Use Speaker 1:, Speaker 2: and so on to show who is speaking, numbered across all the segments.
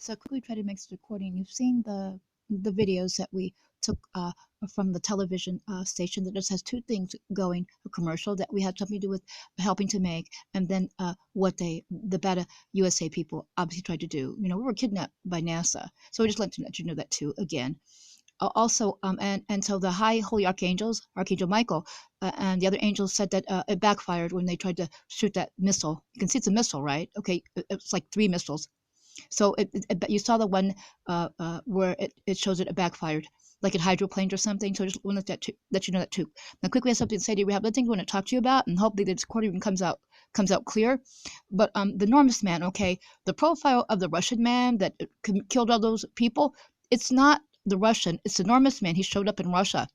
Speaker 1: So quickly try to make this recording. You've seen the videos that we took from the television station that just has two things going: a commercial that we had something to do with helping to make, and then what the bad USA people obviously tried to do. You know, we were kidnapped by NASA, so we just let you know that too again. Also, and so the high holy archangels, Archangel Michael, and the other angels said that it backfired when they tried to shoot that missile. You can see it's a missile, right? Okay, it's like 3 missiles. So you saw the one where it shows it backfired, like at hydroplanes or something. So I just want to let you know that too. Now, quickly, I have something to say to you. We have other things we want to talk to you about, and hopefully this recording comes out clear. But the enormous man, okay, the profile of the Russian man that killed all those people, it's not the Russian, it's the enormous man. He showed up in Russia,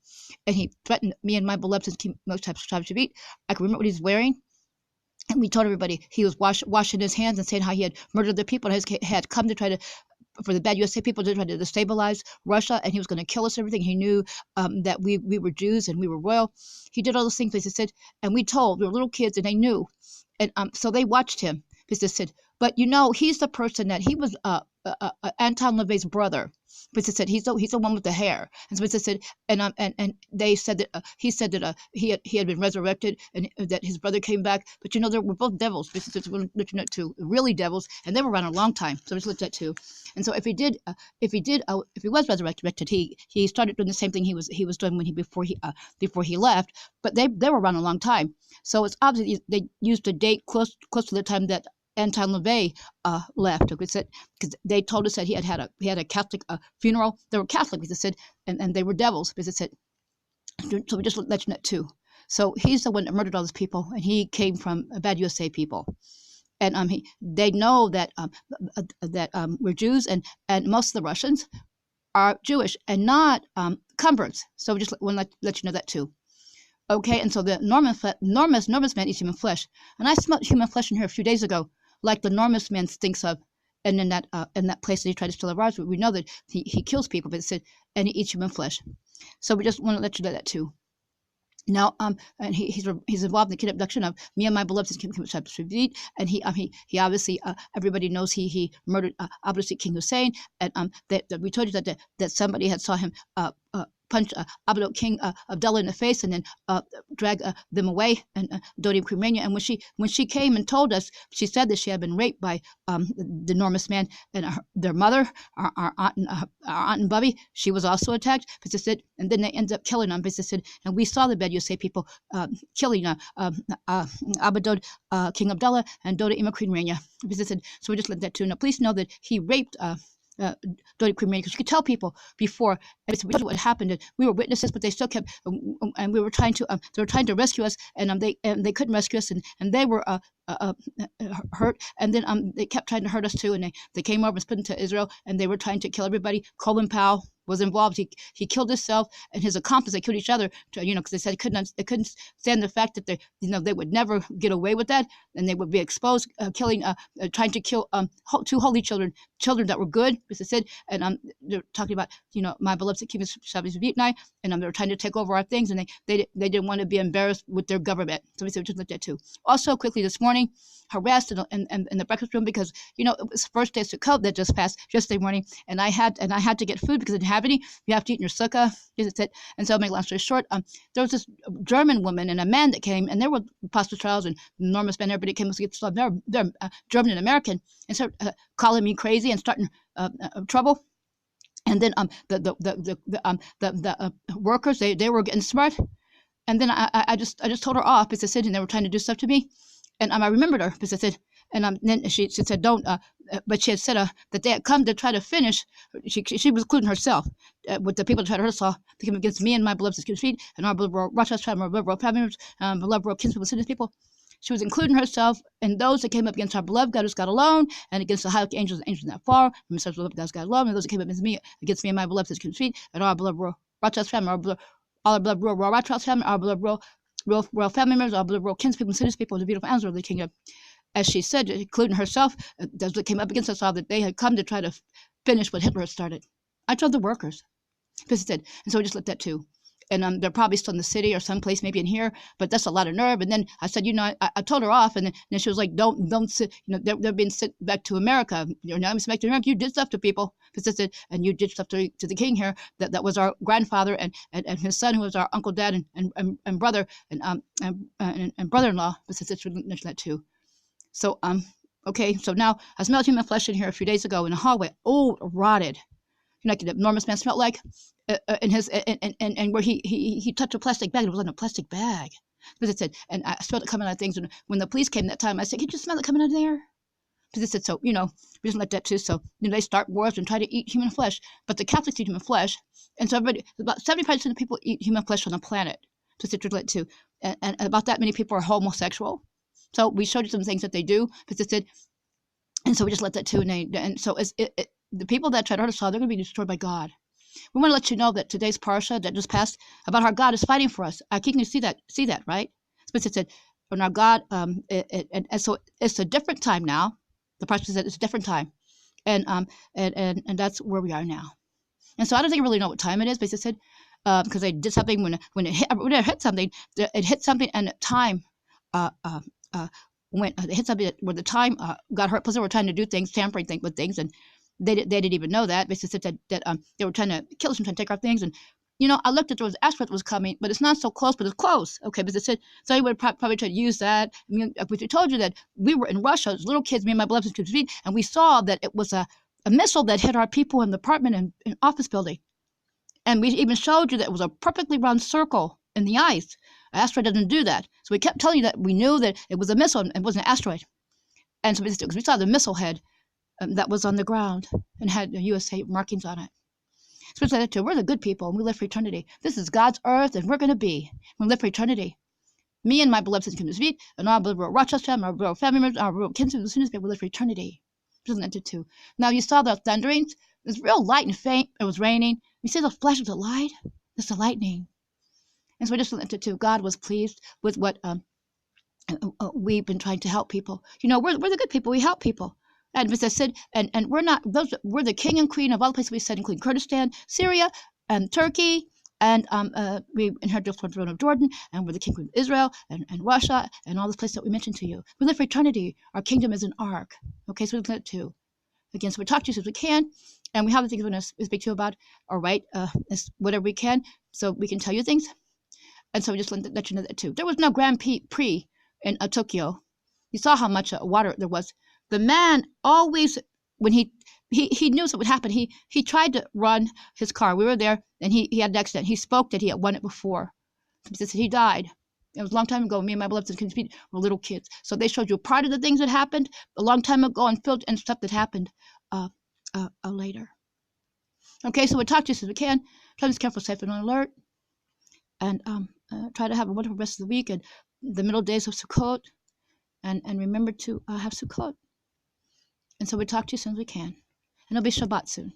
Speaker 1: and he threatened me and my beloved shabby. I can remember what he's wearing. And we told everybody he was washing his hands and saying how he had murdered the people and had come to try to, for the bad USA people to try to destabilize Russia, and he was going to kill us and everything. He knew that we were Jews and we were royal. He did all those things, they said, and we were little kids and they knew. And so they watched him, because they said, but you know, he's the person that he was Anton LaVey's brother. But they said he's the one with the hair. And so they said, and they said that he said that he had been resurrected and that his brother came back. But you know, they were both devils. But it's looking at two really devils, and they were around a long time. So just looked at two. And so if he was resurrected, he started doing the same thing he was doing when before he left. But they were around a long time. So it's obvious they used a date close to the time that Anton LaVey left, because they told us that he had a Catholic funeral. They were Catholic, because they said, and they were devils, because they said. So we just let you know too. So he's the one that murdered all those people, and he came from bad USA people, and they know that we're Jews, and most of the Russians are Jewish and not converts. So we just want to let you know that too. Okay, and so the enormous man eats human flesh, and I smelled human flesh in here a few days ago, like the enormous man stinks of, and in that place that he tried to steal our lives. We know that he kills people, but it said, and he eats human flesh. So we just want to let you know that too. Now, and he's involved in the kid abduction of me and my beloved shabby, and he obviously everybody knows he murdered obviously King Hussein, and that we told you that somebody had saw him punch Abba King Abdullah in the face, and then drag them away and Dodi Cremania. And when she came and told us, she said that she had been raped by the enormous man, and their mother, our aunt and Bubby, she was also attacked. But they said, and then they ended up killing them. But they said, and we saw the bad USA people killing Abba Dod King Abdullah and Dodi Cremania. Because they said, so we just let that too. Now, please know that he raped. Dodi cremation, because you could tell people before, and it's what happened. And we were witnesses, but they still kept, and we were trying to, they were trying to rescue us, and they couldn't rescue us, and they were hurt, and then they kept trying to hurt us too, and they came over and split into Israel, and they were trying to kill everybody. Colin Powell was involved. He killed himself and his accomplice. They killed each other, because they said they couldn't stand the fact that they would never get away with that, and they would be exposed, trying to kill 2 holy children that were good, as I said, and they're talking about my beloved kmms, and they were trying to take over our things, and they didn't want to be embarrassed with their government. So we said we just looked at too. Also, quickly this morning, harassed in the breakfast room, because it was the first day of Sukkot that just passed yesterday morning, and I had to get food because I didn't have any. You have to eat in your sukkah. And so, make a long story short, there was this German woman and a man that came, and there were Apostle Charles and enormous men. Everybody came to get stuff. They're German and American, and started calling me crazy and starting trouble. And then the workers, they were getting smart, and then I just told her off, because I said, and they were trying to do stuff to me. And I remembered her, because I said, and then she said, don't, but she had said that they had come to try to finish. She was including herself with the people that tried to hurt us all. They came against me and my beloved feet, and our beloved Rothschild, our beloved family members, beloved kinsproples people. She was including herself and those that came up against our beloved God who's God alone, and against the high angels that far, and our beloved God's God alone, and those that came up against me and my beloved feet, and our beloved Rothschild family, all our beloved Rothschild family, our beloved royal family members, all the royal kinspeople and cities people, the beautiful animals of the kingdom. As she said, including herself, those that came up against us all, that they had come to try to finish what Hitler had started. I told the workers, because he said, and so we just let that too. and they're probably still in the city or someplace, maybe in here, but that's a lot of nerve. And then I said, I told her off, and then she was like, don't sit, they're being sent back to America. I'm back to America. You did stuff to people, and you did stuff to the king here. That was our grandfather and his son, who was our uncle, dad, and brother, and brother-in-law. She mentioned that too. So okay, so now I smelled human flesh in here a few days ago in the hallway, old, rotted. Like the enormous man smelled like, in his and where he touched a plastic bag. It was in a plastic bag. Because it said, and I smelled it coming out of things. And when the police came that time, I said, "Can you smell it coming out of there?" Because it said, so we just let that too. So they start wars and try to eat human flesh, but the Catholics eat human flesh, and so about 75% of people eat human flesh on the planet. Just to let too, and about that many people are homosexual. So we showed you some things that they do. Because it said, and so we just let that too. And so the people that try to hurt us all, they're going to be destroyed by God. We want to let you know that today's parsha that just passed about how God is fighting for us. I can see that, right? But it said, "And our God," and so it's a different time now. The parsha said it's a different time, and that's where we are now. And so I don't think I really know what time it is, but it said because they did something when it hit something, it hit something, and time when it hit something where the time got hurt. Plus, they were trying to do things, tampering with things, and they didn't even know that. Basically said that they were trying to kill us and trying to take our things. And I looked at there was an asteroid that was coming, but it's not so close, but it's close. Okay, but it said so. I would probably try to use that. We told you that we were in Russia as little kids, me and my beloved kids, and we saw that it was a missile that hit our people in the apartment and office building. And we even showed you that it was a perfectly round circle in the ice. An asteroid doesn't do that. So we kept telling you that we knew that it was a missile and it wasn't an asteroid. And so because we saw the missile head that was on the ground and had USA markings on it. So we said, we're the good people and we live for eternity. This is God's earth and we're going to be. We live for eternity. Me and my beloved kmms and our beloved Rothschild and our beloved family members, our beloved kinsmen, we live for eternity. Too. Now you saw the thunderings. It was real light and faint. It was raining. You see those flashes of light? That's the lightning. And so we just listened to God was pleased with what we've been trying to help people. We're the good people. We help people. And as I said, and we're not those. We're the king and queen of all the places we said, including Kurdistan, Syria, and Turkey, and we inherited the throne of Jordan, and we're the king of Israel and Russia and all those places that we mentioned to you. We live for eternity. Our kingdom is an ark. Okay, so we live too. Again, so we talk to you as we can, and we have the things we want to speak to you about. All right, whatever we can, so we can tell you things. And so we just let you know that too. There was no Grand Prix in Tokyo. You saw how much water there was. The man always, when he knew what would happen, he tried to run his car. We were there, and he had an accident. He spoke that he had won it before. He died. It was a long time ago. Me and my beloved were little kids. So they showed you part of the things that happened a long time ago and stuff that happened later. Okay, so we'll talk to you as we can. Try to be careful, safe, and on alert. And try to have a wonderful rest of the week and the middle days of Sukkot. And remember to have Sukkot. And so we'll talk to you as soon as we can. And it'll be Shabbat soon.